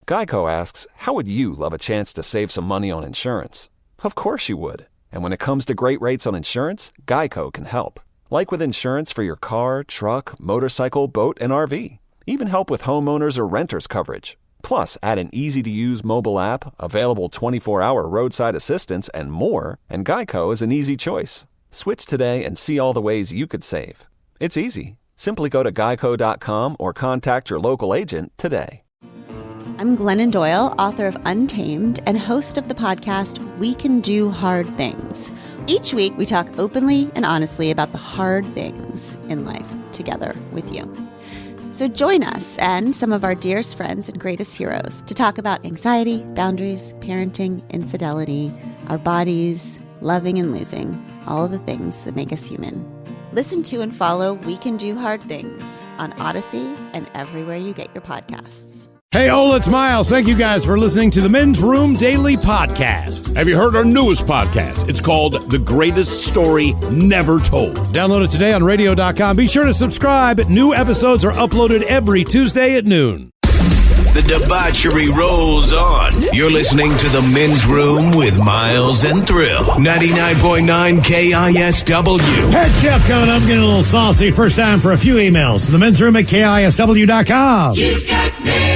Geico asks, how would you love a chance to save some money on insurance? Of course you would. And when it comes to great rates on insurance, Geico can help. Like with insurance for your car, truck, motorcycle, boat, and RV. Even help with homeowners or renters coverage. Plus, add an easy-to-use mobile app, available 24-hour roadside assistance, and more, and Geico is an easy choice. Switch today and see all the ways you could save. It's easy. Simply go to geico.com or contact your local agent today. I'm Glennon Doyle, author of Untamed and host of the podcast We Can Do Hard Things. Each week, we talk openly and honestly about the hard things in life together with you. So join us and some of our dearest friends and greatest heroes to talk about anxiety, boundaries, parenting, infidelity, our bodies, loving and losing, all of the things that make us human. Listen to and follow We Can Do Hard Things on Odyssey and everywhere you get your podcasts. Hey, Ola, it's Miles. Thank you guys for listening to the Men's Room Daily Podcast. Have you heard our newest podcast? It's called The Greatest Story Never Told. Download it today on radio.com. Be sure to subscribe. New episodes are uploaded every Tuesday at noon. The debauchery rolls on. You're listening to The Men's Room with Miles and Thrill. 99.9 KISW. Hey, Jeff, coming up, getting a little saucy. First time for a few emails. The Men's Room at KISW.com. You've got mail.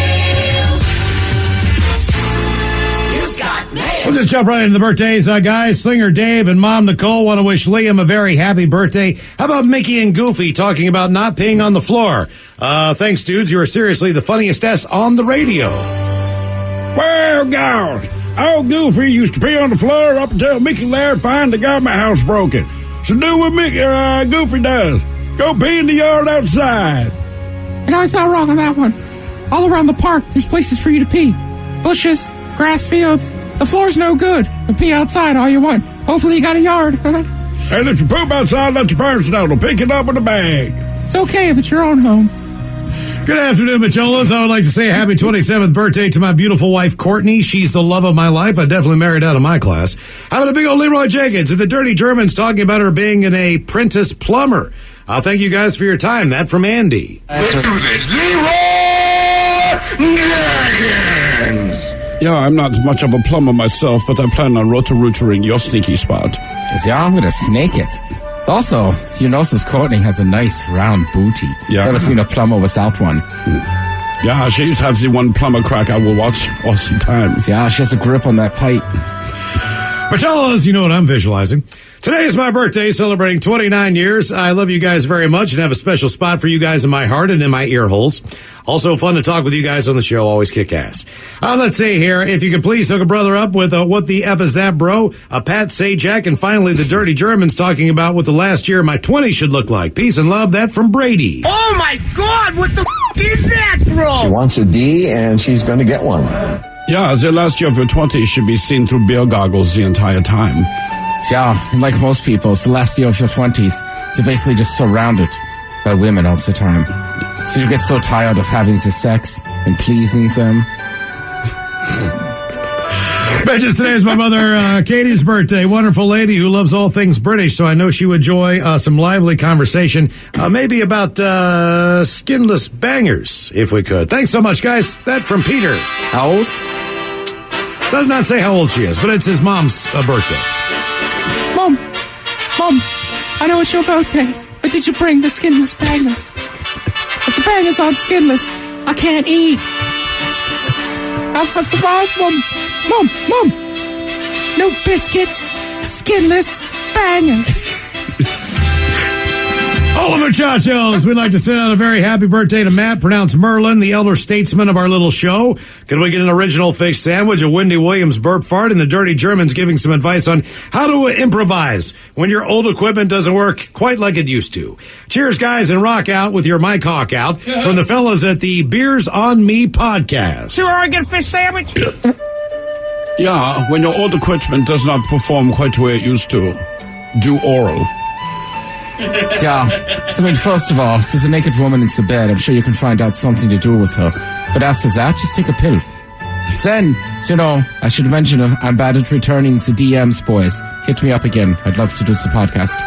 We'll just jump right into the birthdays, guys. Slinger Dave and Mom Nicole want to wish Liam a very happy birthday. How about Mickey and Goofy talking about not peeing on the floor? Thanks, dudes. You are seriously the funniest S on the radio. Well, gosh, old Goofy used to pee on the floor up until Mickey and Larry finally got my house broken. So do what Goofy does. Go pee in the yard outside. You know, it's not wrong on that one. All around the park, there's places for you to pee. Bushes, grass fields. The floor's no good. You pee outside all you want. Hopefully you got a yard. And if you poop outside, let your parents know. They'll pick it up in a bag. It's okay if it's your own home. Good afternoon, Macholas. I would like to say a happy 27th birthday to my beautiful wife, Courtney. She's the love of my life. I definitely married out of my class. How about a big old Leroy Jenkins and the Dirty Germans talking about her being an apprentice plumber. I'll thank you guys for your time. That from Andy. Let's do this. Leroy Jenkins! Yeah, I'm not much of a plumber myself, but I plan on roto-rootering your stinky spot. Yeah, I'm going to snake it. It's also, you notice Courtney has a nice round booty. Yeah. Never seen a plumber without one. Yeah, she used to have the one plumber crack I will watch all the time. Yeah, she has a grip on that pipe. Macholas, you know what I'm visualizing. Today is my birthday, celebrating 29 years. I love you guys very much and have a special spot for you guys in my heart and in my ear holes. Also fun to talk with you guys on the show. Always kick ass. Let's see here. If you could please hook a brother up with What the F is that, bro? Pat Sajak, and finally the Dirty Germans talking about what the last year of my 20s should look like. Peace and love. That from Brady. Oh my God, what the is that, bro? She wants a D and she's going to get one. Yeah, the last year of your 20s should be seen through beer goggles the entire time. Yeah, and like most people, it's the last year of your 20s. So basically just surrounded by women all the time. So you get so tired of having the sex and pleasing them. Just today is my mother, Katie's birthday. Wonderful lady who loves all things British, so I know she would enjoy some lively conversation, maybe about skinless bangers, if we could. Thanks so much, guys. That from Peter. How old? Does not say how old she is, but it's his mom's birthday. Mom, I know it's your birthday, but did you bring the skinless bangers? If the bangers aren't skinless, I can't eat. I'm surprised, Mom. No biscuits, skinless bangers. Oliver Chachos, we'd like to send out a very happy birthday to Matt, pronounced Merlin, the elder statesman of our little show. Can we get an original fish sandwich, a Wendy Williams burp fart, and the Dirty Germans giving some advice on how to improvise when your old equipment doesn't work quite like it used to. Cheers, guys, and rock out with your mic hawk out from the fellas at the Beers on Me podcast. Sure, I get a fish sandwich? Yeah, when your old equipment does not perform quite the way it used to, do oral. Yeah, so I mean, first of all, there's a naked woman in the bed. I'm sure you can find out something to do with her. But after that, just take a pill. Then, you know, I should mention I'm bad at returning the DMs, boys. Hit me up again. I'd love to do the podcast.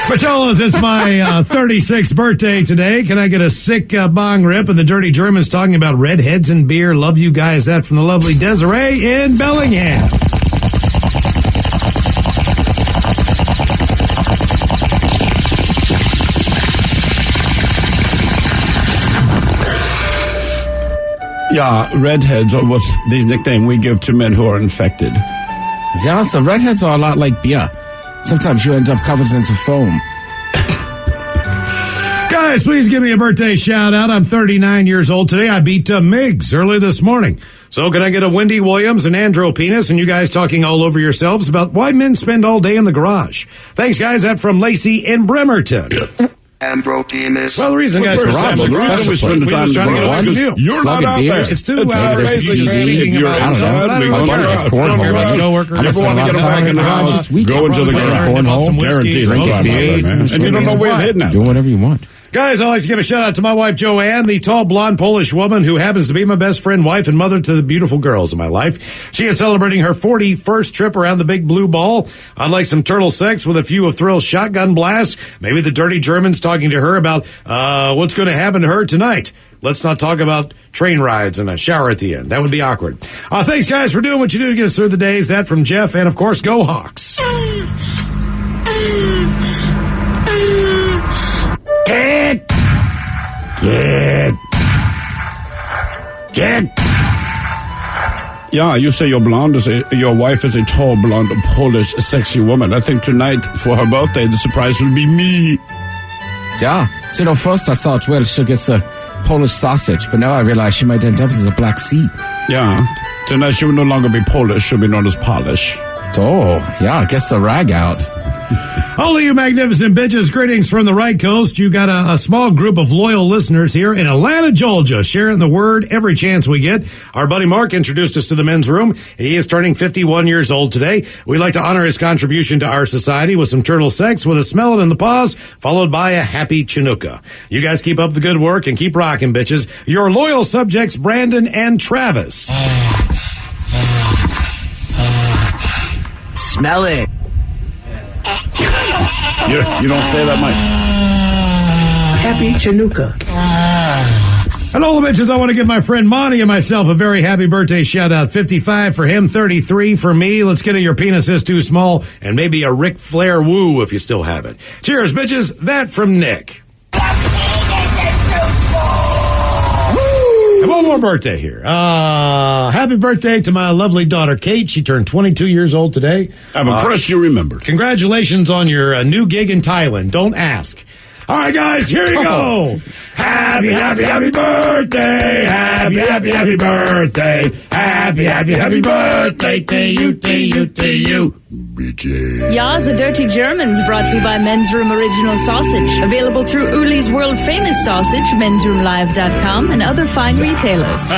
Pacholas, it's my 36th birthday today. Can I get a sick bong rip? And the Dirty Germans talking about redheads and beer. Love you guys. That from the lovely Desiree in Bellingham. Yeah, redheads are what the nickname we give to men who are infected. Yeah, so redheads are a lot like beer. Sometimes you end up covered in some foam. Guys, please give me a birthday shout out. I'm 39 years old today. I beat Miggs early this morning. So can I get a Wendy Williams and Andro Penis and you guys talking all over yourselves about why men spend all day in the garage? Thanks, guys. That from Lacey in Bremerton. Andro Penis. Well, the reason, guys, the reason we spend the time in the garage is you're not out there. It's 2 hours. If you're inside, we go You ever want to get back in the house, go into the garage. Guaranteed. And you don't know where you're heading at. Do whatever you want. Guys, I'd like to give a shout out to my wife, Joanne, the tall, blonde Polish woman who happens to be my best friend, wife, and mother to the beautiful girls in my life. She is celebrating her 41st trip around the big blue ball. I'd like some turtle sex with a few of Thrill's shotgun blasts. Maybe the Dirty Germans talking to her about what's going to happen to her tonight. Let's not talk about train rides and a shower at the end. That would be awkward. Thanks, guys, for doing what you do to get us through the days. That from Jeff, and, of course, go Hawks. Get. Yeah, you say your wife is a tall, blonde, Polish, sexy woman. I think tonight, for her birthday, the surprise will be me. Yeah. So, first I thought, well, she'll get a Polish sausage, but now I realize she might end up as a Black Sea. Yeah. Tonight she will no longer be Polish. She'll be known as Polish. Oh, yeah, I guess the rag out. All of you magnificent bitches, greetings from the right coast. You got a small group of loyal listeners here in Atlanta, Georgia, sharing the word every chance we get. Our buddy Mark introduced us to the men's room. He is turning 51 years old today. We'd like to honor his contribution to our society with some turtle sex with a smell it in the paws, followed by a happy Chinooka. You guys keep up the good work and keep rocking, bitches. Your loyal subjects, Brandon and Travis. Smell it. You don't say that, Mike. Happy Chinooka. Hello, bitches. I want to give my friend Monty and myself a very happy birthday shout out. 55 for him, 33 for me. Let's get it. Your penis is too small, and maybe a Ric Flair woo if you still have it. Cheers, bitches. That from Nick. And one more birthday here. Happy birthday to my lovely daughter, Kate. She turned 22 years old today. I'm impressed you remember. Congratulations on your new gig in Thailand. Don't ask. All right, guys, here you go. Happy, happy, happy birthday. Happy, happy, happy birthday. Happy, happy, happy birthday to you, to you, to you. Ya's a Dirty Germans brought to you by Men's Room Original Sausage. Available through Uli's World Famous Sausage, mensroomlive.com, and other fine retailers.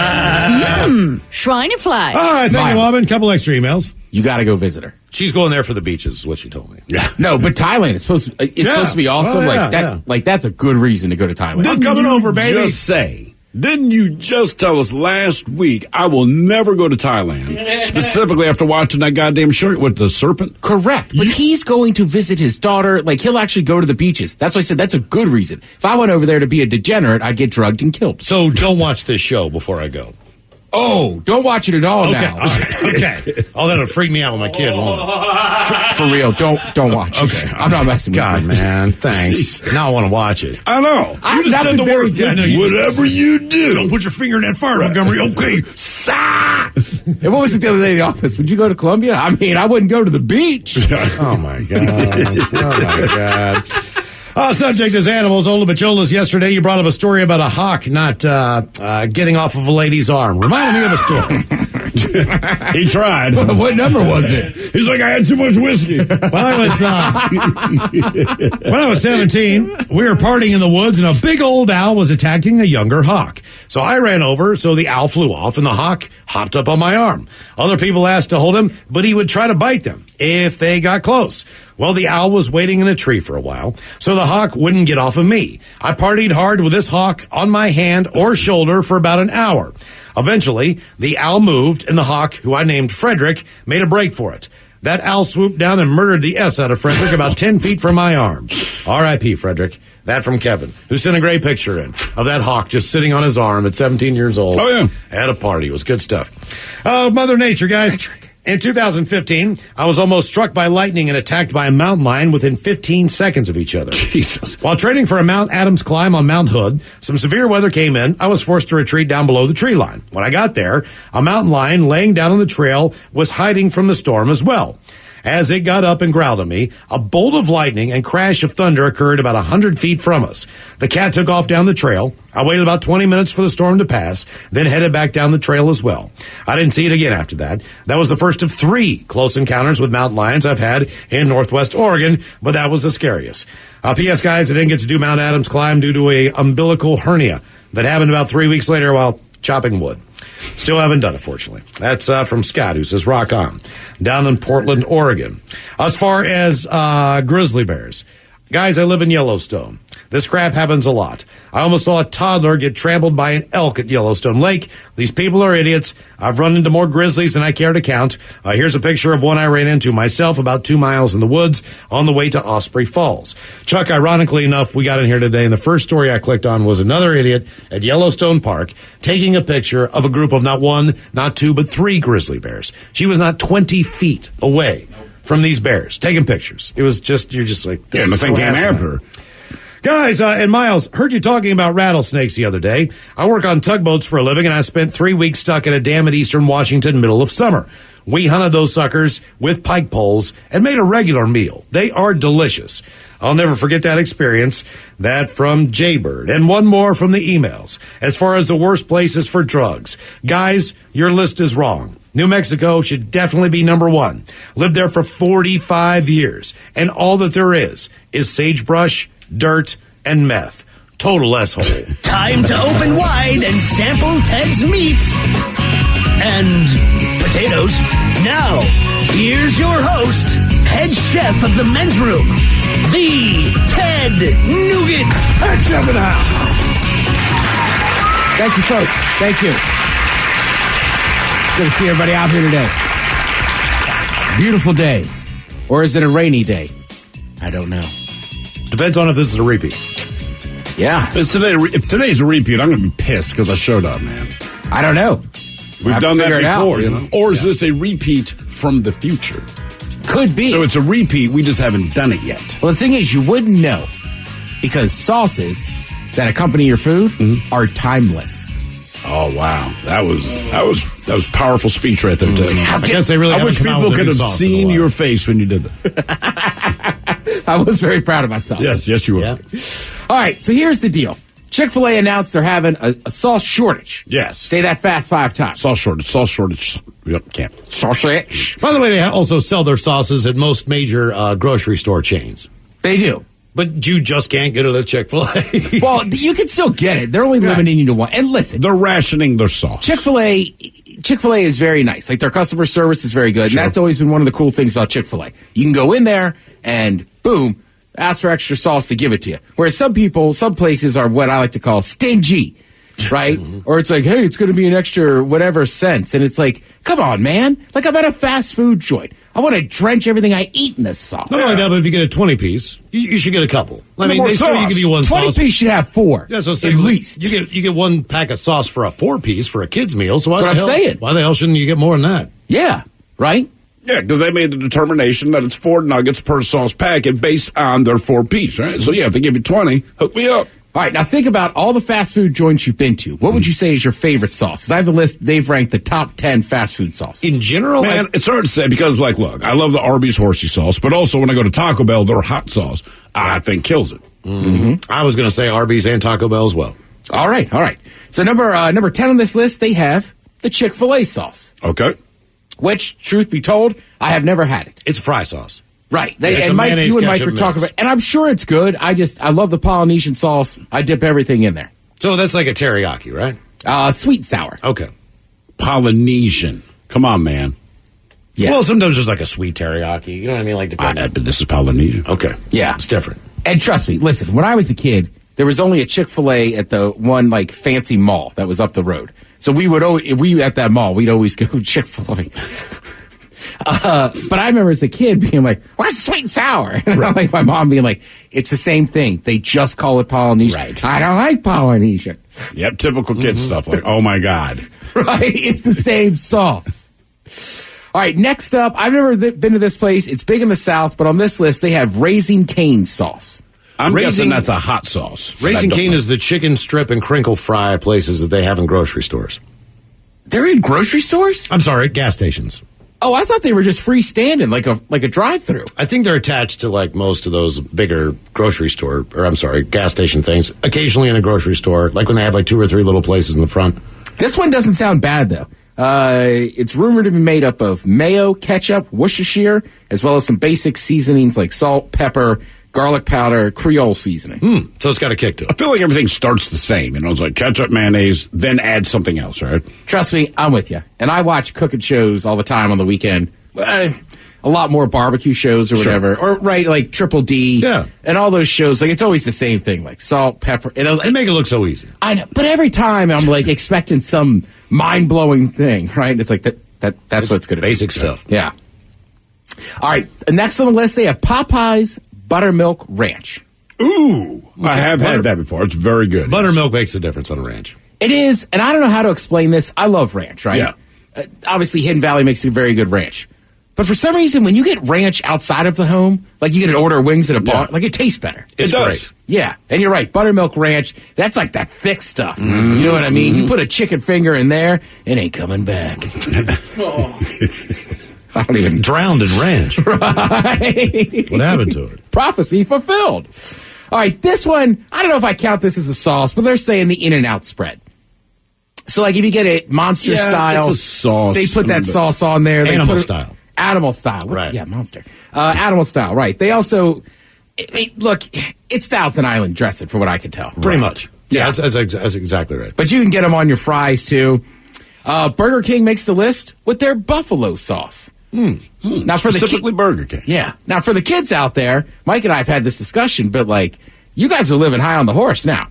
Schweinefly. All right, thank you, Woman. Couple extra emails. You got to go visit her. She's going there for the beaches, is what she told me. Yeah. No, but Thailand is supposed to be awesome. Like that's a good reason to go to Thailand. I'm coming over, baby. Didn't you just tell us last week I will never go to Thailand, specifically after watching that goddamn show with the serpent? Correct. But he's going to visit his daughter. Like, he'll actually go to the beaches. That's why I said that's a good reason. If I went over there to be a degenerate, I'd get drugged and killed. So don't watch this show before I go. Oh, don't watch it at all now. Okay. Oh, that'll freak me out with my kid, won't it? For real, don't watch it. Okay. I'm not messing with God, man, thanks. Now I want to watch it. I know. You just said the word. Whatever you do. Don't put your finger in that fire, Montgomery. Okay. And what was it the other day in the office? Would you go to Columbia? I mean, I wouldn't go to the beach. Oh, my God. Oh, my God. Subject is animals. Ola Bacholas, yesterday you brought up a story about a hawk not getting off of a lady's arm. Reminded me of a story. He tried. What number was it? He's like, I had too much whiskey. When I was 17, we were partying in the woods, and a big old owl was attacking a younger hawk. So I ran over, so the owl flew off, and the hawk hopped up on my arm. Other people asked to hold him, but he would try to bite them if they got close. Well, the owl was waiting in a tree for a while, so the hawk wouldn't get off of me. I partied hard with this hawk on my hand or shoulder for about an hour. Eventually, the owl moved, and the hawk, who I named Frederick, made a break for it. That owl swooped down and murdered the S out of Frederick about 10 feet from my arm. R.I.P. Frederick. That from Kevin, who sent a great picture in of that hawk just sitting on his arm at 17 years old. Oh, yeah. At a party. It was good stuff. Mother Nature, guys. In 2015, I was almost struck by lightning and attacked by a mountain lion within 15 seconds of each other. Jesus. While training for a Mount Adams climb on Mount Hood, some severe weather came in. I was forced to retreat down below the tree line. When I got there, a mountain lion laying down on the trail was hiding from the storm as well. As it got up and growled at me, a bolt of lightning and crash of thunder occurred about 100 feet from us. The cat took off down the trail. I waited about 20 minutes for the storm to pass, then headed back down the trail as well. I didn't see it again after that. That was the first of 3 close encounters with mountain lions I've had in Northwest Oregon, but that was the scariest. P.S. guys, I didn't get to do Mount Adams climb due to a umbilical hernia that happened about 3 weeks later while chopping wood. Still haven't done it, fortunately. That's from Scott, who says, rock on. Down in Portland, Oregon. As far as grizzly bears, guys, I live in Yellowstone. This crap happens a lot. I almost saw a toddler get trampled by an elk at Yellowstone Lake. These people are idiots. I've run into more grizzlies than I care to count. Here's a picture of one I ran into myself about 2 miles in the woods on the way to Osprey Falls. Chuck, ironically enough, we got in here today, and the first story I clicked on was another idiot at Yellowstone Park taking a picture of a group of not 1, not 2, but 3 grizzly bears. She was not 20 feet away from these bears, taking pictures. It was just, you're just like, this and the thing so came after. Guys, and Miles, heard you talking about rattlesnakes the other day. I work on tugboats for a living, and I spent 3 weeks stuck at a dam at Eastern Washington middle of summer. We hunted those suckers with pike poles and made a regular meal. They are delicious. I'll never forget that experience. That from Jaybird. And one more from the emails. As far as the worst places for drugs. Guys, your list is wrong. New Mexico should definitely be number 1. Lived there for 45 years. And all that there is sagebrush, dirt, and meth. Total S-hole. Time to open wide and sample Ted's meat. And potatoes. Now, here's your host, head chef of the men's room, the Ted Nugent. Head chef in the house. Thank you, folks. Thank you. Good to see everybody out here today. Beautiful day. Or is it a rainy day? I don't know. Depends on if this is a repeat. Yeah. If today's a repeat, I'm going to be pissed because I showed up, man. I don't know. We've done that before, you know? Or is this a repeat from the future? Could be. So it's a repeat, we just haven't done it yet. Well, the thing is, you wouldn't know because sauces that accompany your food are timeless. Oh, wow. That was powerful speech right there, Ted. I guess they really I wish haven't come out people with a could new have sauce in a seen while. your face when you did that. I was very proud of myself. Yes, you were. Yeah. All right, so here's the deal. Chick-fil-A announced they're having a sauce shortage. Yes. Say that fast 5 times. Sauce shortage. Yep, can't. Sausage. By the way, they also sell their sauces at most major grocery store chains. They do. But you just can't get it at Chick-fil-A. Well, you can still get it. They're only limiting you to one. And listen, They're rationing their sauce. Chick-fil-A is very nice. Like, their customer service is very good. Sure. And that's always been one of the cool things about Chick-fil-A. You can go in there and boom, ask for extra sauce to give it to you. Whereas some places are what I like to call stingy, right? Or it's like, hey, it's going to be an extra whatever cents. And it's like, come on, man. Like, I'm at a fast food joint. I want to drench everything I eat in this sauce. Not only that, but if you get a 20-piece, you should get a couple. I mean, more they still sauce. give you one 20 sauce. piece should have 4. Yeah, so at least. you get one pack of sauce for a 4-piece for a kid's meal. So That's what I'm saying. Why the hell shouldn't you get more than that? Yeah, right? Yeah, because they made the determination that it's 4 nuggets per sauce packet based on their 4-piece, right? So, yeah, if they give you 20, hook me up. All right, now think about all the fast food joints you've been to. What would you say is your favorite sauce? 'Cause I have a list. They've ranked the top 10 fast food sauces. In general, Man, it's hard to say because, like, look, I love the Arby's horsey sauce, but also when I go to Taco Bell, their hot sauce, I think kills it. I was going to say Arby's and Taco Bell as well. All right. So number 10 on this list, they have the Chick-fil-A sauce, Okay. which, truth be told, I have never had it. It's a fry sauce. Right. It's a And Mike, mayonnaise you and Mike ketchup were talking mix. about, and I'm sure it's good. I love the Polynesian sauce. I dip everything in there. So that's like a teriyaki, right? Sweet and sour. Okay. Polynesian. Come on, man. Yes. Well, sometimes there's like a sweet teriyaki. You know what I mean? Like depending. But this is Polynesian. Okay. Yeah. It's different. And trust me, listen, when I was a kid, there was only a Chick-fil-A at the one, like, fancy mall that was up the road. So we at that mall, we'd always go Chick-fil-A. But I remember as a kid being like, what's sweet and sour? And I like my mom being like, it's the same thing. They just call it Polynesian. Right. I don't like Polynesian. Yep, typical kid stuff. Like, oh my God. Right? It's the same sauce. All right, next up, I've never been to this place. It's big in the South, but on this list, they have Raising Cane sauce. I'm guessing that's a hot sauce. Raising Cane is the chicken strip and crinkle fry places that they have in grocery stores. They're in grocery stores? I'm sorry, gas stations. Oh, I thought they were just freestanding, like a drive-through. I think they're attached to like most of those bigger grocery store, or I'm sorry, gas station things. Occasionally in a grocery store, like when they have like 2 or 3 little places in the front. This one doesn't sound bad though. It's rumored to be made up of mayo, ketchup, Worcestershire, as well as some basic seasonings like salt, pepper, garlic powder, Creole seasoning. So it's got a kick to it. I feel like everything starts the same. It's like ketchup, mayonnaise, then add something else, right? Trust me, I'm with you. And I watch cooking shows all the time on the weekend. A lot more barbecue shows or whatever. Or, like Triple D. Yeah. And all those shows. Like, it's always the same thing. Like salt, pepper. They make it look so easy. I know. But every time I'm like expecting some mind-blowing thing, right? It's like that's what it's going to be. Basic stuff. Yeah. All right. Next on the list, they have Popeye's Buttermilk Ranch. Ooh. I have had that before. It's very good. Buttermilk makes a difference on a ranch. It is, and I don't know how to explain this. I love ranch, right? Yeah. Obviously, Hidden Valley makes a very good ranch. But for some reason, when you get ranch outside of the home, like you get an order of wings at a bar, like it tastes better. It does. Great. Yeah, and you're right. Buttermilk ranch, that's like that thick stuff. Mm-hmm. You know what I mean? You put a chicken finger in there, it ain't coming back. I don't even... Drowned in ranch. Right. What happened to it? Prophecy fulfilled. All right, this one, I don't know if I count this as a sauce, but they're saying the In-N-Out spread. So, like, if you get it Monster style, it's a sauce. They put that sauce on there. Animal style. Animal style. Right. Yeah, Monster. Animal style, right. They also, look, it's Thousand Island dressing, from what I can tell. Pretty much. Yeah, that's exactly right. But you can get them on your fries, too. Burger King makes the list with their buffalo sauce. Now for specifically Burger King. Yeah. Now for the kids out there, Mike and I have had this discussion, but like, you guys are living high on the horse now.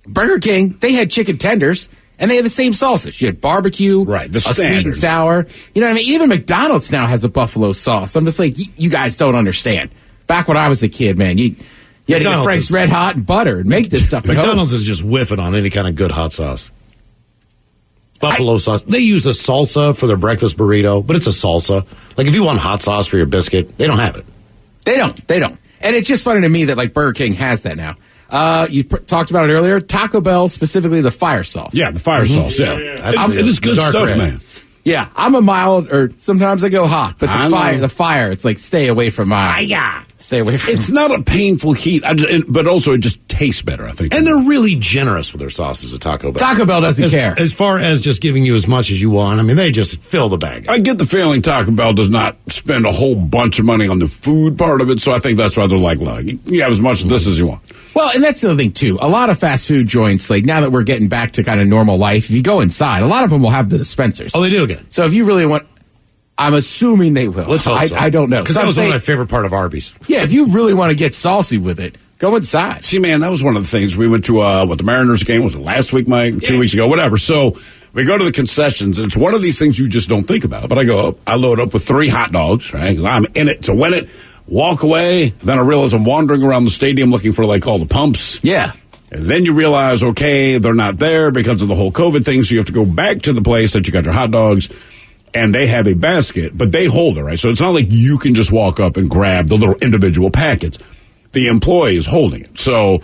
Burger King, they had chicken tenders, and they had the same sausage. You had barbecue, right? The a sweet and sour. You know what I mean? Even McDonald's now has a buffalo sauce. I'm just like, you guys don't understand. Back when I was a kid, man, you had to get Frank's Red Hot and butter and make this stuff. McDonald's is just whiffing on any kind of good hot sauce. Buffalo sauce. They use a salsa for their breakfast burrito, but it's a salsa. Like if you want hot sauce for your biscuit, they don't have it. They don't. And it's just funny to me that like Burger King has that now. You talked about it earlier. Taco Bell, specifically the fire sauce. Yeah, the fire sauce. Yeah. It is good stuff, man. Yeah, I'm a mild, or sometimes I go hot, but the fire, it's like stay away from mine. Stay away from. It's not a painful heat, but also it just tastes better, I think. And they're really generous with their sauces at Taco Bell. Taco Bell doesn't care. As far as just giving you as much as you want, I mean, they just fill the bag. I get the feeling Taco Bell does not spend a whole bunch of money on the food part of it, so I think that's why they're like, look, you have as much of this as you want. Well, and that's the other thing, too. A lot of fast food joints, like now that we're getting back to kind of normal life, if you go inside, a lot of them will have the dispensers. Oh, they do again. So if you really want, I'm assuming they will. Let's hope so. I don't know. Because that was one of my favorite part of Arby's. Yeah, if you really want to get saucy with it, go inside. See, man, that was one of the things. We went to, the Mariners game, was it last week, Mike? 2 weeks ago, whatever. So we go to the concessions, and it's one of these things you just don't think about. But I go up, I load up with 3 hot dogs, right? 'Cause I'm in it to win it. Walk away, then I realize I'm wandering around the stadium looking for like all the pumps. Yeah. And then you realize, okay, they're not there because of the whole COVID thing, so you have to go back to the place that you got your hot dogs, and they have a basket, but they hold it, right? So it's not like you can just walk up and grab the little individual packets. The employee is holding it. So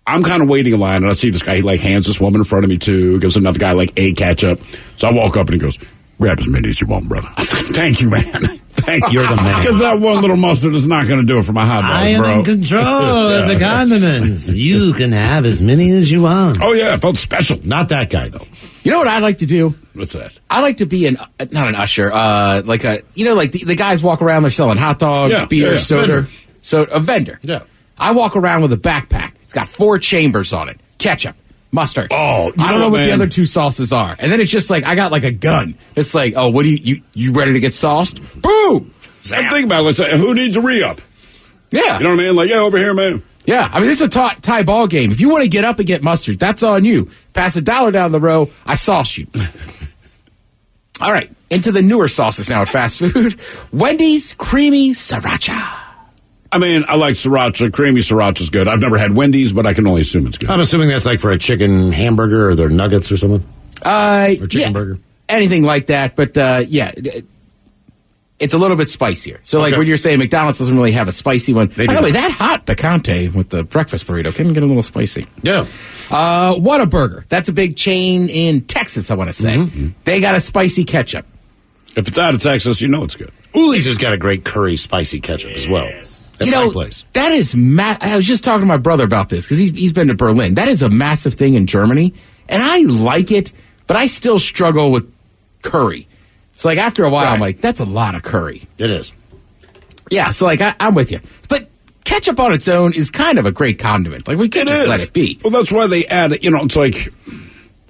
I'm kind of waiting in line, and I see this guy, he like hands this woman in front of me too, gives another guy like a ketchup. So I walk up and he goes, grab as many as you want, brother. I said, thank you, man. Thank you. You're the man. Because that one little mustard is not going to do it for my hot dogs, I am in control of the condiments. You can have as many as you want. Oh, yeah. It felt special. Not that guy, though. You know what I'd like to do? What's that? I like to be not an usher, like the guys walk around, they're selling hot dogs, beer, soda. So a vendor. Yeah. I walk around with a backpack. It's got 4 chambers on it. Ketchup. Mustard. Oh, I don't know what the other 2 sauces are. And then it's just like, I got like a gun. It's like, oh, what do you ready to get sauced? Boom! I'm thinking about it. Let's say, who needs a re-up? Yeah. You know what I mean? Like, yeah, over here, man. Yeah. I mean, this is a tie ball game. If you want to get up and get mustard, that's on you. Pass $1 down the row, I sauce you. All right. into the newer sauces now at fast food. Wendy's Creamy Sriracha. I mean, I like sriracha. Creamy sriracha's good. I've never had Wendy's, but I can only assume it's good. I'm assuming that's like for a chicken hamburger or their nuggets or something? Or chicken burger? Anything like that, but it's a little bit spicier. So like when you're saying McDonald's doesn't really have a spicy one. By the way, that hot picante with the breakfast burrito can get a little spicy. Yeah. Whataburger. That's a big chain in Texas, I want to say. Mm-hmm. They got a spicy ketchup. If it's out of Texas, you know it's good. Ooley's has got a great curry spicy ketchup as well. Place. That is I was just talking to my brother about this because he's been to Berlin. That is a massive thing in Germany, and I like it, but I still struggle with curry. It's like after a while, I'm like, that's a lot of curry. It is. Yeah, so like I'm with you, but ketchup on its own is kind of a great condiment. Like we could just let it be. Well, that's why they add it. You know, it's like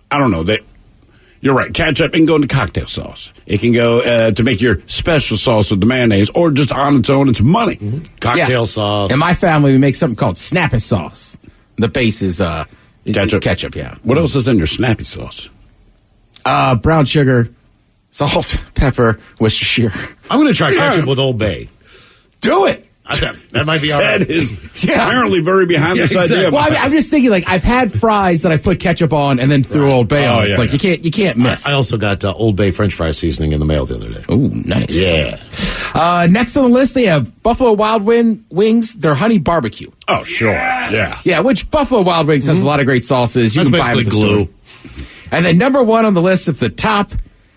I don't know. You're right. Ketchup can go into cocktail sauce. It can go to make your special sauce with the mayonnaise, or just on its own. It's money. Mm-hmm. Cocktail sauce. In my family, we make something called snappy sauce. The base is ketchup. Ketchup, yeah. What else is in your snappy sauce? Brown sugar, salt, pepper, Worcestershire. I'm going to try ketchup with Old Bay. Do it. That might be all right. Ted is apparently very behind this idea. Well, I'm just thinking, like, I've had fries that I've put ketchup on and then threw Old Bay on. It's like you can't miss. I also got Old Bay French fry seasoning in the mail the other day. Oh, nice. Yeah. Next on the list, they have Buffalo Wild Wings, their honey barbecue. Oh, sure. Yeah. Yeah, which Buffalo Wild Wings has a lot of great sauces. You can buy them at the glue. And then number one on the list of the top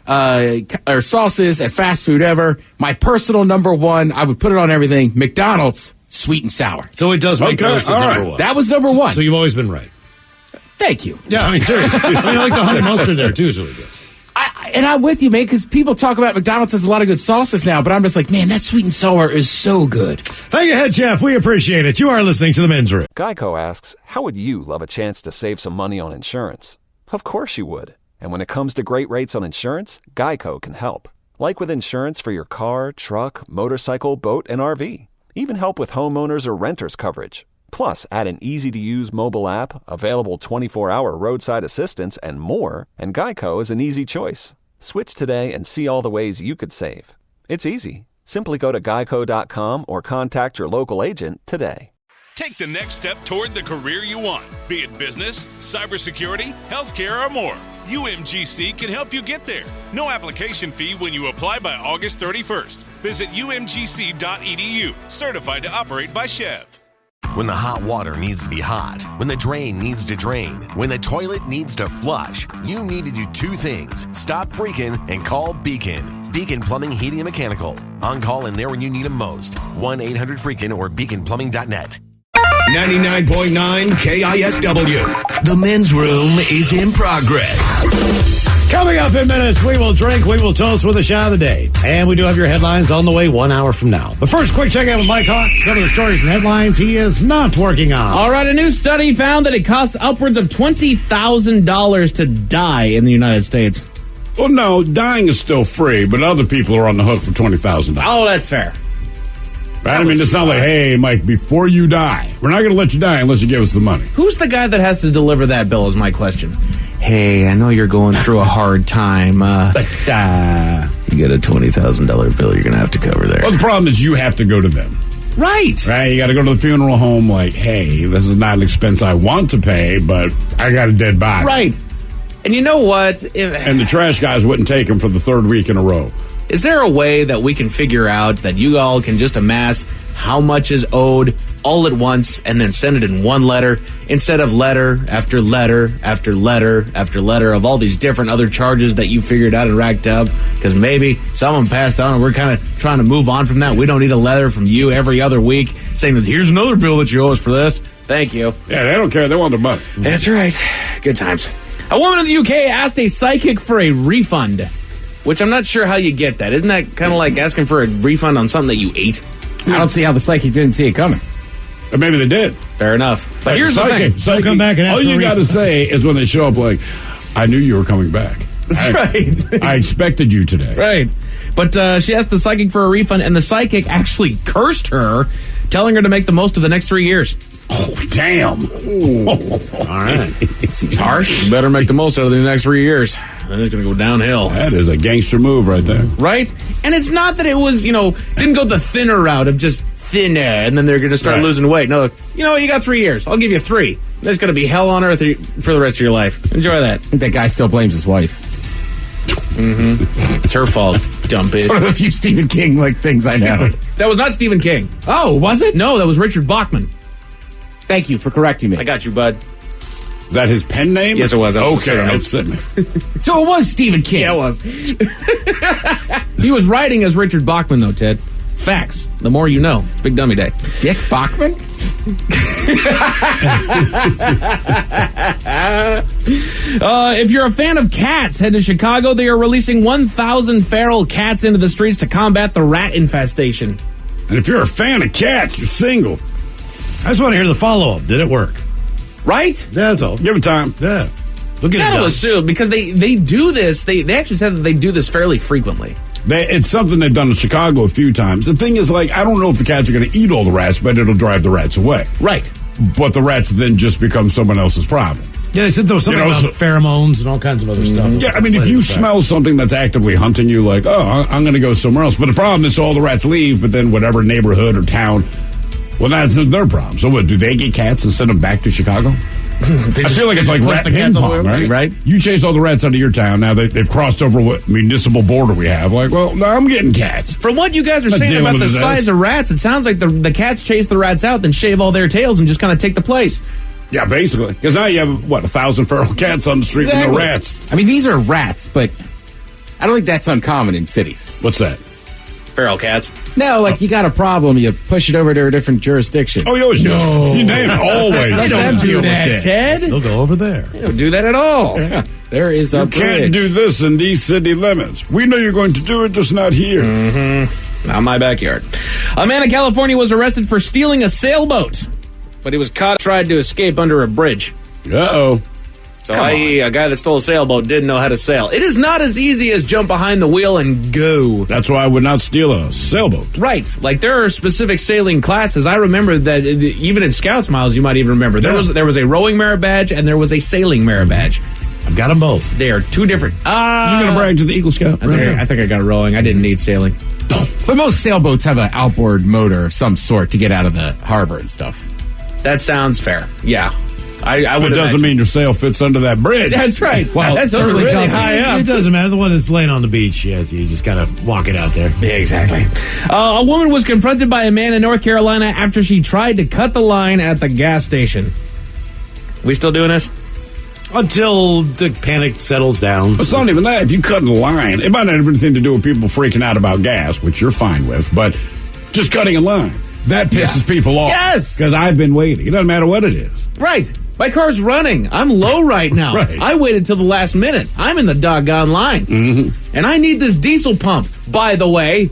or sauces at fast food ever, my personal number one, I would put it on everything, McDonald's sweet and sour. So it does make the list as number one. That was number one. So you've always been right. Thank you. Yeah, I mean, seriously. I like the honey mustard there, too. Is really good. And I'm with you, man, because people talk about McDonald's has a lot of good sauces now, but I'm just like, man, that sweet and sour is so good. Thank you, Head Chef. We appreciate it. You are listening to The Men's Room. Geico asks, how would you love a chance to save some money on insurance? Of course you would. And when it comes to great rates on insurance, Geico can help. Like with insurance for your car, truck, motorcycle, boat, and RV. Even help with homeowners or renters coverage. Plus, add an easy-to-use mobile app, available 24-hour roadside assistance, and more, and Geico is an easy choice. Switch today and see all the ways you could save. It's easy. Simply go to geico.com or contact your local agent today. Take the next step toward the career you want, be it business, cybersecurity, healthcare, or more. UMGC can help you get there. No application fee when you apply by August 31st. Visit umgc.edu, certified to operate by Chev. When the hot water needs to be hot, when the drain needs to drain, when the toilet needs to flush, you need to do two things. Stop freaking and call Beacon. Beacon Plumbing, Heating, and Mechanical. On call and there when you need them most. 1-800-FREAKIN or beaconplumbing.net. 99.9 KISW. The men's room is in progress. Coming up in minutes, we will drink, we will toast with a shot of the day. And we do have your headlines on the way 1 hour from now. But first, quick check in with Mike Hawk. Some of the stories and headlines he is not working on. All right, a new study found that it costs upwards of $20,000 to die in the United States. Well, no, dying is still free, but other people are on the hook for $20,000. Oh, that's fair. Right? I mean, it's not like, hey, Mike, before you die, we're not going to let you die unless you give us the money. Who's the guy that has to deliver that bill is my question. Hey, I know you're going through a hard time, but you get a $20,000 bill you're going to have to cover there. Well, the problem is you have to go to them. Right. Right? You got to go to the funeral home like, hey, this is not an expense I want to pay, but I got a dead body. Right. And you know what? And the trash guys wouldn't take him for the third week in a row. Is there a way that we can figure out that you all can just amass how much is owed all at once and then send it in one letter instead of letter after letter after letter after letter of all these different other charges that you figured out and racked up? Because maybe someone passed on and we're kind of trying to move on from that. We don't need a letter from you every other week saying that here's another bill that you owe us for this. Thank you. Yeah, they don't care. They want their money. That's right. Good times. A woman in the UK asked a psychic for a refund, which I'm not sure how you get that. Isn't that kind of like asking for a refund on something that you ate? I don't see how the psychic didn't see it coming. Or maybe they did. Fair enough. But here's the thing. Psychic, come back and ask all you got to say is when they show up like, I knew you were coming back. That's right. I expected you today. Right. But she asked the psychic for a refund, and the psychic actually cursed her, telling her to make the most of the next 3 years. Oh, damn. All right. Seems harsh. You better make the most out of the next 3 years. then it's going to go downhill. That is a gangster move right there. Right? And it's not that it was, didn't go the thinner route of just thinner, and then they're going to start losing weight. No, you got 3 years. I'll give you 3. There's going to be hell on earth for the rest of your life. Enjoy that. I think that guy still blames his wife. Mm-hmm. It's her fault, dumb bitch. It's one of the few Stephen King things I know. That was not Stephen King. Oh, was it? No, that was Richard Bachman. Thank you for correcting me. I got you, bud. That his pen name? Yes, it was. Okay. So it was Stephen King. Yeah, it was. He was writing as Richard Bachman, though, Ted. Facts. The more you know. It's Big Dummy Day. Dick Bachman? If you're a fan of cats, head to Chicago. They are releasing 1,000 feral cats into the streets to combat the rat infestation. And if you're a fan of cats, you're single. I just want to hear the follow-up. Did it work? Right? Yeah, that's all. Give it time. Yeah. Look at it. Gotta assume, because they do this. They actually said that they do this fairly frequently. It's something they've done in Chicago a few times. The thing is, I don't know if the cats are going to eat all the rats, but it'll drive the rats away. Right. But the rats then just become someone else's problem. Yeah, they said there was something about pheromones and all kinds of other stuff. Yeah, I mean, if you smell something that's actively hunting you, I'm going to go somewhere else. But the problem is all the rats leave, but then whatever neighborhood or town, well, that's their problem. So what, do they get cats and send them back to Chicago? I feel like it's like rat ping pong, right? You chase all the rats out of your town. Now they've crossed over what municipal border we have. Now I'm getting cats. From what you guys are saying about the size of rats, it sounds like the cats chase the rats out, then shave all their tails and just kind of take the place. Yeah, basically. Because now you have, 1,000 feral cats on the street with no rats. I mean, these are rats, but I don't think that's uncommon in cities. What's that? Feral cats? No, you got a problem, you push it over to a different jurisdiction. Oh, you always do. You name it, always. You don't do that, Ted. They'll go over there. You don't do that at all. Yeah. There is a You can't do this in these city limits. We know you're going to do it, just not here. Mm-hmm. Not my backyard. A man in California was arrested for stealing a sailboat, but he was caught tried to escape under a bridge. Uh-oh. So a guy that stole a sailboat didn't know how to sail. It is not as easy as jump behind the wheel and go. That's why I would not steal a sailboat. Right. There are specific sailing classes. I remember that even in Scouts, Miles, you might even remember. There was a rowing merit badge and there was a sailing merit badge. I've got them both. They are two different. You're going to brag to the Eagle Scout? I think I got rowing. I didn't need sailing. But most sailboats have an outboard motor of some sort to get out of the harbor and stuff. That sounds fair. Yeah. I would. It doesn't mean your sail fits under that bridge. That's right. Well, that's certainly really high up. It doesn't matter. The one that's laying on the beach, you just kind of walk it out there. Yeah, exactly. A woman was confronted by a man in North Carolina after she tried to cut the line at the gas station. We still doing this? Until the panic settles down. It's not even that. If you cut the line, it might not have anything to do with people freaking out about gas, which you're fine with, but just cutting a line. That pisses people off. Yes. Because I've been waiting. It doesn't matter what it is. Right. My car's running. I'm low right now. Right. I waited till the last minute. I'm in the doggone line. Mm-hmm. And I need this diesel pump, by the way.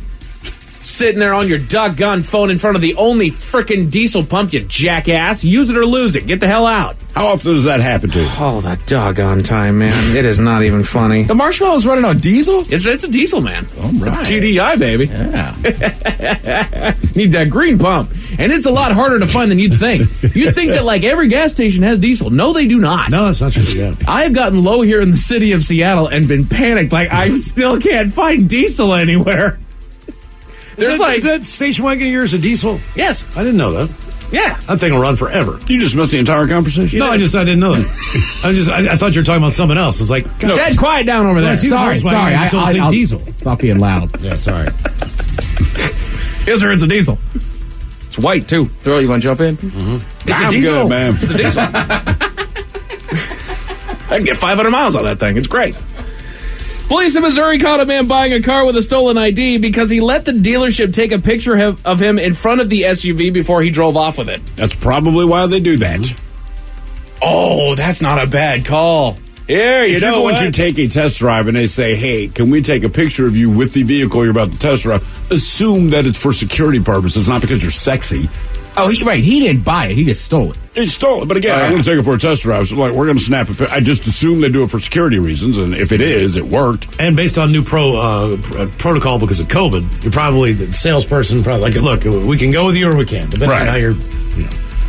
Sitting there on your doggone phone in front of the only frickin' diesel pump, you jackass. Use it or lose it. Get the hell out. How often does that happen to you? Oh, that doggone time, man. It is not even funny. The Marshmallow's running on diesel? It's a diesel, man. All right. TDI, baby. Yeah. Need that green pump. And it's a lot harder to find than you'd think. You'd think that, every gas station has diesel. No, they do not. No, that's not true. Yeah. I have gotten low here in the city of Seattle and been panicked. I still can't find diesel anywhere. Is that station wagon of yours a diesel? Yes. I didn't know that. Yeah. That thing will run forever. You just missed the entire conversation. No, I didn't know that. I thought you were talking about something else. It's like, Ted, quiet down over there. Sorry. I'll diesel. Stop being loud. Yeah, sorry. Yes, sir, it's a diesel. It's white, too. Throw, you want to jump in? Mm-hmm. It's a diesel, man. It's a diesel. I can get 500 miles on that thing. It's great. Police in Missouri caught a man buying a car with a stolen ID because he let the dealership take a picture of him in front of the SUV before he drove off with it. That's probably why they do that. Oh, that's not a bad call. Here, if you're going to take a test drive and they say, hey, can we take a picture of you with the vehicle you're about to test drive, assume that it's for security purposes, not because you're sexy. Oh, he didn't buy it. He just stole it. He stole it. But again, I'm going to take it for a test drive. So, we're going to snap it. I just assume they do it for security reasons. And if it is, it worked. And based on new protocol because of COVID, you're probably the salesperson, look, we can go with you or we can't. Depending on how you're,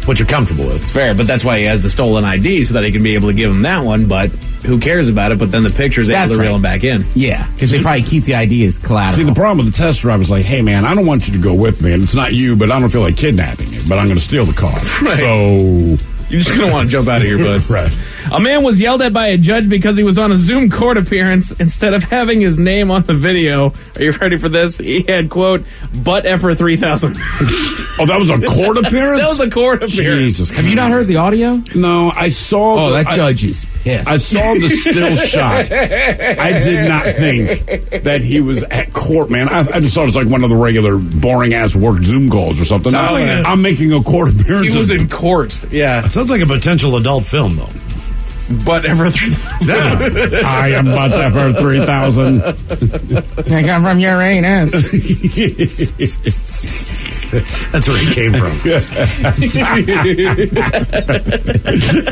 what you're comfortable with. It's fair, but that's why he has the stolen ID so that he can be able to give him that one. But who cares about it? But then the picture's able That's to reel right. them back in. Yeah, because they probably keep the ID as collateral. See, the problem with the test drive is like, hey, man, I don't want you to go with me, and it's not you, but I don't feel like kidnapping you, but I'm going to steal the car. Right. So... You're just going to want to jump out of here, bud. Right. A man was yelled at by a judge because he was on a Zoom court appearance. Instead of having his name on the video, are you ready for this? He had, quote, butt effer 3000. Oh, that was a court appearance? That was a court appearance. Jesus. Have you not heard the audio? No, I saw... Oh, that judge is pissed. I saw the still shot. I did not think that he was at court, man. I just thought it was like one of the regular boring-ass work Zoom calls or something. Sounds like I'm making a court appearance. He was in court, yeah. Sounds like a potential adult film, though. Butt effer 3000. Yeah. I am butt effer 3000. I come from Uranus. That's where he came from.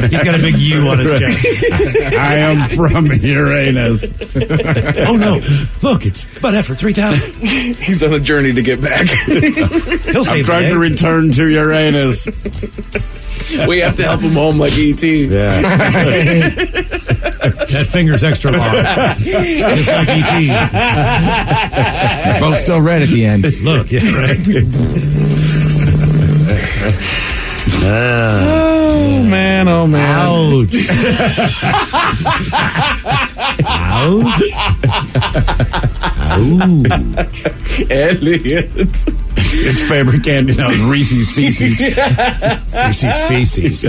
He's got a big U on his chest. I am from Uranus. Oh, no. Look, it's butt effer 3000. He's on a journey to get back. He'll I'm save trying the to day. return to Uranus. We have to help him home like E.T. Yeah. That finger's extra long. Just like E.T.'s. They're both still red at the end. Look, yeah, right. Oh, man, oh, man. Ouch. Ouch. Elliot. His favorite candy now is Reese's Feces. Reese's Feces.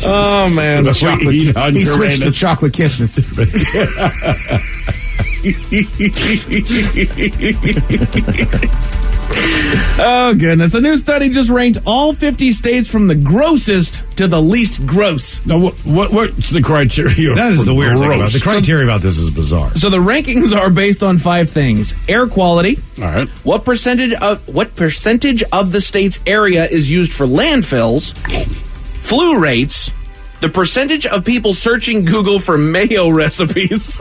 Oh, man. That's what you eat on He switched to Uranus. chocolate kisses. Oh, goodness. A new study just ranked all 50 states from the grossest to the least gross. Now, what's the criteria? That is for the weird thing about gross? it. The criteria about this is bizarre. So the rankings are based on 5 things: air quality, All right. what percentage of the state's area is used for landfills, flu rates, the percentage of people searching Google for mayo recipes,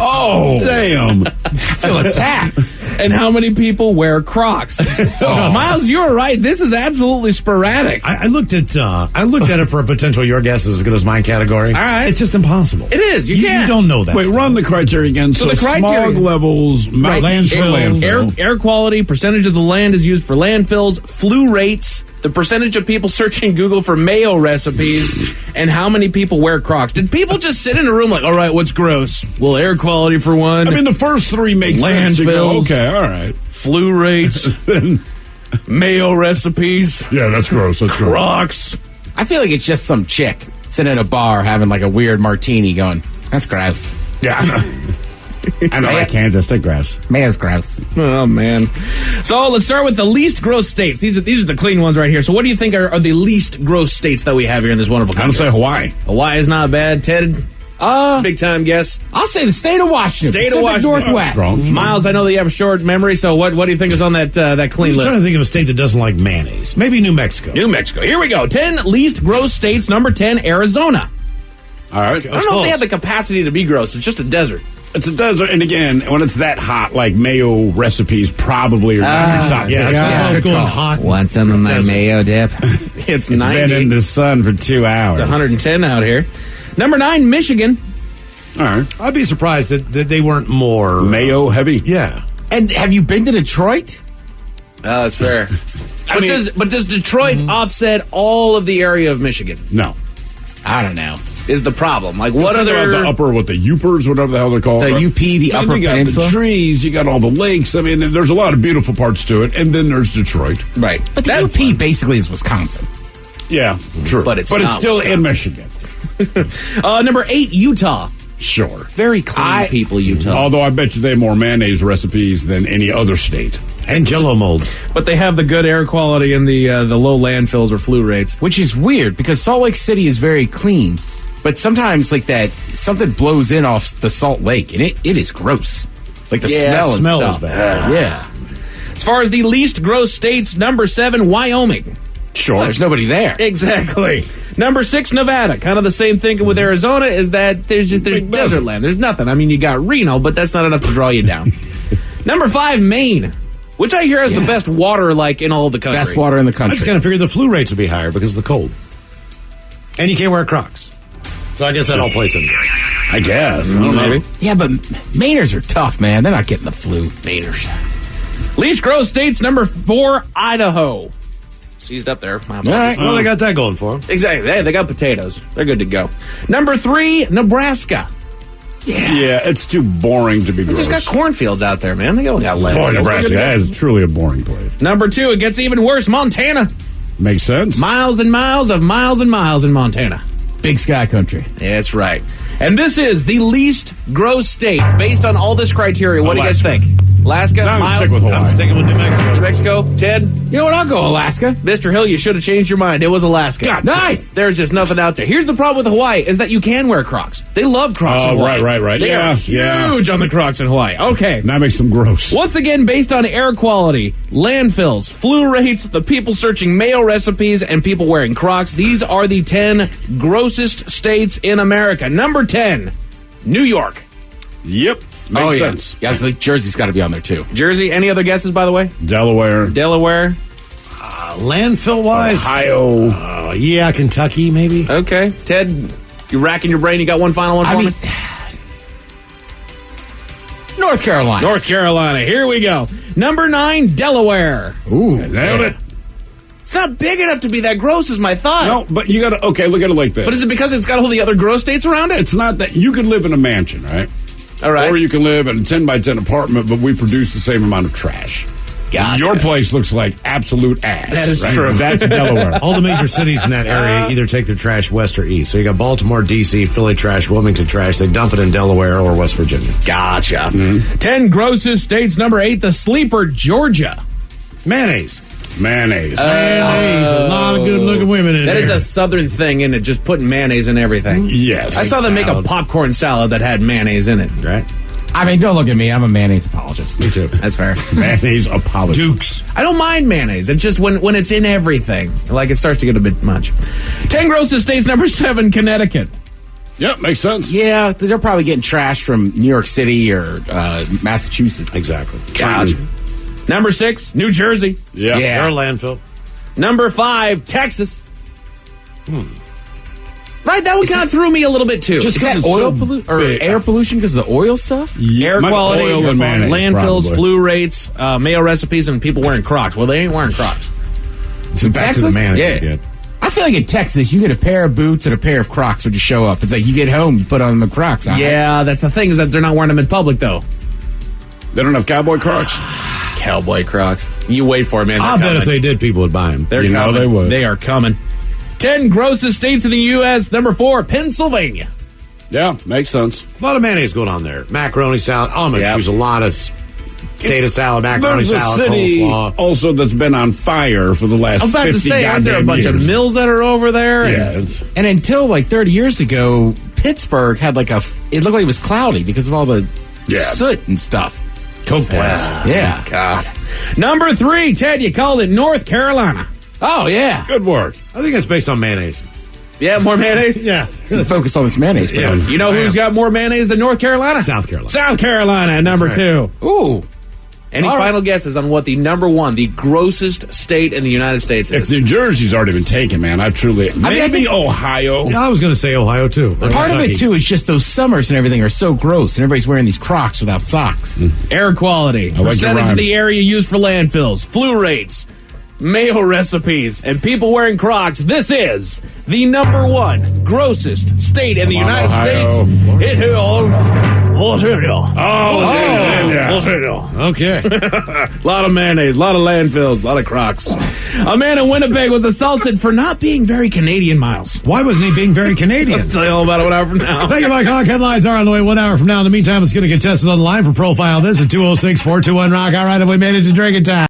Oh, damn. I feel attacked. and how many people wear Crocs. Miles, you were right. This is absolutely sporadic. I looked at it for a potential your guess is as good as mine category. All right. It's just impossible. It is. You can't. You don't know that. Wait, stuff. run the criteria again. So the criteria- smog levels, Right. landfill. Air quality, percentage of the land is used for landfills, flu rates, the percentage of people searching Google for mayo recipes, and how many people wear Crocs. Did people just sit in a room like, all right, what's gross? Well, air quality for one. I mean, the first 3 make sense. You go, Landfills. okay, all right. Flu rates, mayo recipes, Yeah, that's gross. That's gross. Crocs. I feel like it's just some chick sitting in a bar having like a weird martini going, that's gross. Yeah. I know, I can't just take gross. Mayo's gross. Oh, man. So let's start with the least gross states. These are the clean ones right here. So what do you think are the least gross states that we have here in this wonderful I'm going country? to say Hawaii. Hawaii is not bad. Ted, big time guess. I'll say the state of Washington. State of Pacific Washington. Northwest. Strong. Miles, I know that you have a short memory, so what do you think is on that I'm clean just trying to list? think of a state that doesn't like mayonnaise. Maybe New Mexico. New Mexico. Here we go. 10 least gross states. Number 10, Arizona. All right. I don't know if they have the capacity to be gross. It's just a desert. It's a desert, and again, when it's that hot, like mayo recipes probably are not your top. Yeah, that's why I was going hot. Want some of my mayo dip? It's It's 90. been in the sun for 2 hours. It's 110 out here. Number 9, Michigan. All right. I'd be surprised that they weren't more Mayo heavy. Yeah. And have you been to Detroit? That's fair. I mean- But does Detroit offset all of the area of Michigan? No. I don't know. Is the problem. Like, what Think about other... the upper, the Upers, whatever the hell they're called. The right? UP, the And Upper you got Peninsula? the trees, you got all the lakes. I mean, there's a lot of beautiful parts to it. And then there's Detroit. Right. But the UP basically is Wisconsin. Yeah, true. But it's not still in Wisconsin. Michigan. Number 8, Utah. Sure. Very clean people, Utah. Although I bet you they have more mayonnaise recipes than any other state. And Jell-O molds. But they have the good air quality and the low landfills or flu rates. Which is weird because Salt Lake City is very clean. But sometimes, like that, something blows in off the Salt Lake, and it is gross. Like the smell and smell stuff. is bad. Yeah. As far as the least gross states, number 7, Wyoming. Sure. Well, there's nobody there. Exactly. Number 6, Nevada. Kind of the same thing with Arizona is that there's desert land. There's nothing. I mean, you got Reno, but that's not enough to draw you down. Number 5, Maine, which I hear has the best water, like, in all of the country. Best water in the I country. just kind of figured the flu rates would be higher because of the cold. And you can't wear Crocs. So I guess that all plays in. I guess. I don't know. Yeah, but Mainers are tough, man. They're not getting the flu. Mainers. Least gross states, number 4, Idaho. Seized up there. All right. Well, they got that going for them. Exactly. Hey, they got potatoes. They're good to go. Number 3, Nebraska. Yeah, it's too boring to be They gross. just got cornfields out there, man. They don't got land. Boy, Nebraska, that is truly a boring place. Number 2, it gets even worse, Montana. Makes sense. Miles and miles of miles and miles in Montana. Big sky country. That's right. And this is the least gross state based on all this criteria. What do you guys think? Alaska? I'm Miles? stick with Hawaii. I'm sticking with New Mexico. New Mexico? Ted? You know what? I'll go Alaska. Mr. Hill, you should have changed your mind. It was Alaska. God, nice. There's just nothing out there. Here's the problem with Hawaii is that you can wear Crocs. They love Crocs in Hawaii. right. They are huge on the Crocs in Hawaii. Okay. That makes them gross. Once again, based on air quality, landfills, flu rates, the people searching mayo recipes, and people wearing Crocs, these are the 10 grossest states in America. Number 10, New York. Yep. Makes sense. Yeah, I think Jersey's got to be on there, too. Jersey, any other guesses, by the way? Delaware. Landfill-wise? Ohio. Yeah, Kentucky, maybe. Okay. Ted, you racking your brain. You got one final one for me? North Carolina. North Carolina. Here we go. Number 9, Delaware. Ooh. Nailed it. It's not big enough to be that gross is my thought. No, but you got to, okay, look at it like this. But is it because it's got all the other gross states around it? It's not that you can live in a mansion, right? All right. Or you can live in a 10 by 10 apartment, but we produce the same amount of trash. Gotcha. Your place looks like absolute ass. That is right? true. That's Delaware. All the major cities in that area either take their trash west or east. So you got Baltimore, D.C., Philly trash, Wilmington trash. They dump it in Delaware or West Virginia. Gotcha. 10 grossest states. Number 8, the sleeper, Georgia. Mayonnaise. Mayonnaise. A lot of good-looking women in That there. is a southern thing, isn't it? Just putting mayonnaise in everything. Yes. I saw them make a popcorn salad that had mayonnaise in it. Right? I mean, don't look at me. I'm a mayonnaise apologist. Me too. That's fair. Mayonnaise apologist. Dukes. I don't mind mayonnaise. It's just when it's in everything, like it starts to get a bit much. 10 grossest states. Number 7, Connecticut. Yep, makes sense. Yeah, they're probably getting trash from New York City or Massachusetts. Exactly. Gotcha. Number 6, New Jersey. Yeah. They're a landfill. Number 5, Texas. Right, that one kind of threw me a little bit too. Just that oil pollution or air pollution because of the oil stuff? Air quality, oil and mayonnaise, landfills, probably. flu rates, mayo recipes, and people wearing Crocs. Well, they ain't wearing Crocs. So back to the Texas? mayonnaise Yeah. again. I feel like in Texas, you get a pair of boots and a pair of Crocs when you show up. It's like you get home, you put on the Crocs. Yeah, that's the thing is that they're not wearing them in public though. They don't have cowboy Crocs. Cowboy Crocs. You wait for it, man. I'll bet if they did, people would buy them. They're You know coming. they would. They are coming. 10 grossest states in the U.S. Number 4, Pennsylvania. Yeah, makes sense. A lot of mayonnaise going on there. Macaroni salad. I'm going to choose a lot of potato salad, macaroni There's a salad, city coleslaw. also that's been on fire for the last I was about 50 to say, aren't there a goddamn bunch years. of mills that are over there? Yeah. And until like 30 years ago, Pittsburgh had like it looked like it was cloudy because of all the soot and stuff. Coke blast. Yeah. God. Number 3, Ted, you called it North Carolina. Oh, yeah. Good work. I think it's based on mayonnaise. Yeah, more mayonnaise? Yeah. Focus on this mayonnaise. Yeah. You know who's got more mayonnaise than North Carolina? South Carolina. South Carolina, number right. 2. Ooh. Any All final guesses on what the number 1, the grossest state in the United States If is? New Jersey's already been taken, man, I truly... Maybe Ohio. Yeah, I was going to say Ohio, too. Or Part of Kentucky. it, too, is just those summers and everything are so gross, and everybody's wearing these Crocs without socks. Air quality, like your percentage of rhyme. the area used for landfills, flu rates, mayo recipes, and people wearing Crocs. This is the number 1 grossest state in the Come on, United Ohio. States. It is Okay. A lot of mayonnaise, a lot of landfills, a lot of Crocs. A man in Winnipeg was assaulted for not being very Canadian, Miles. Why wasn't he being very Canadian? I'll tell you all about it 1 hour from now. Thank you, Mike Hawk. Headlines are on the way 1 hour from now. In the meantime, let's get a contestant on the line for Profile This at 206-421-ROCK. All right, have we made it to drinking time?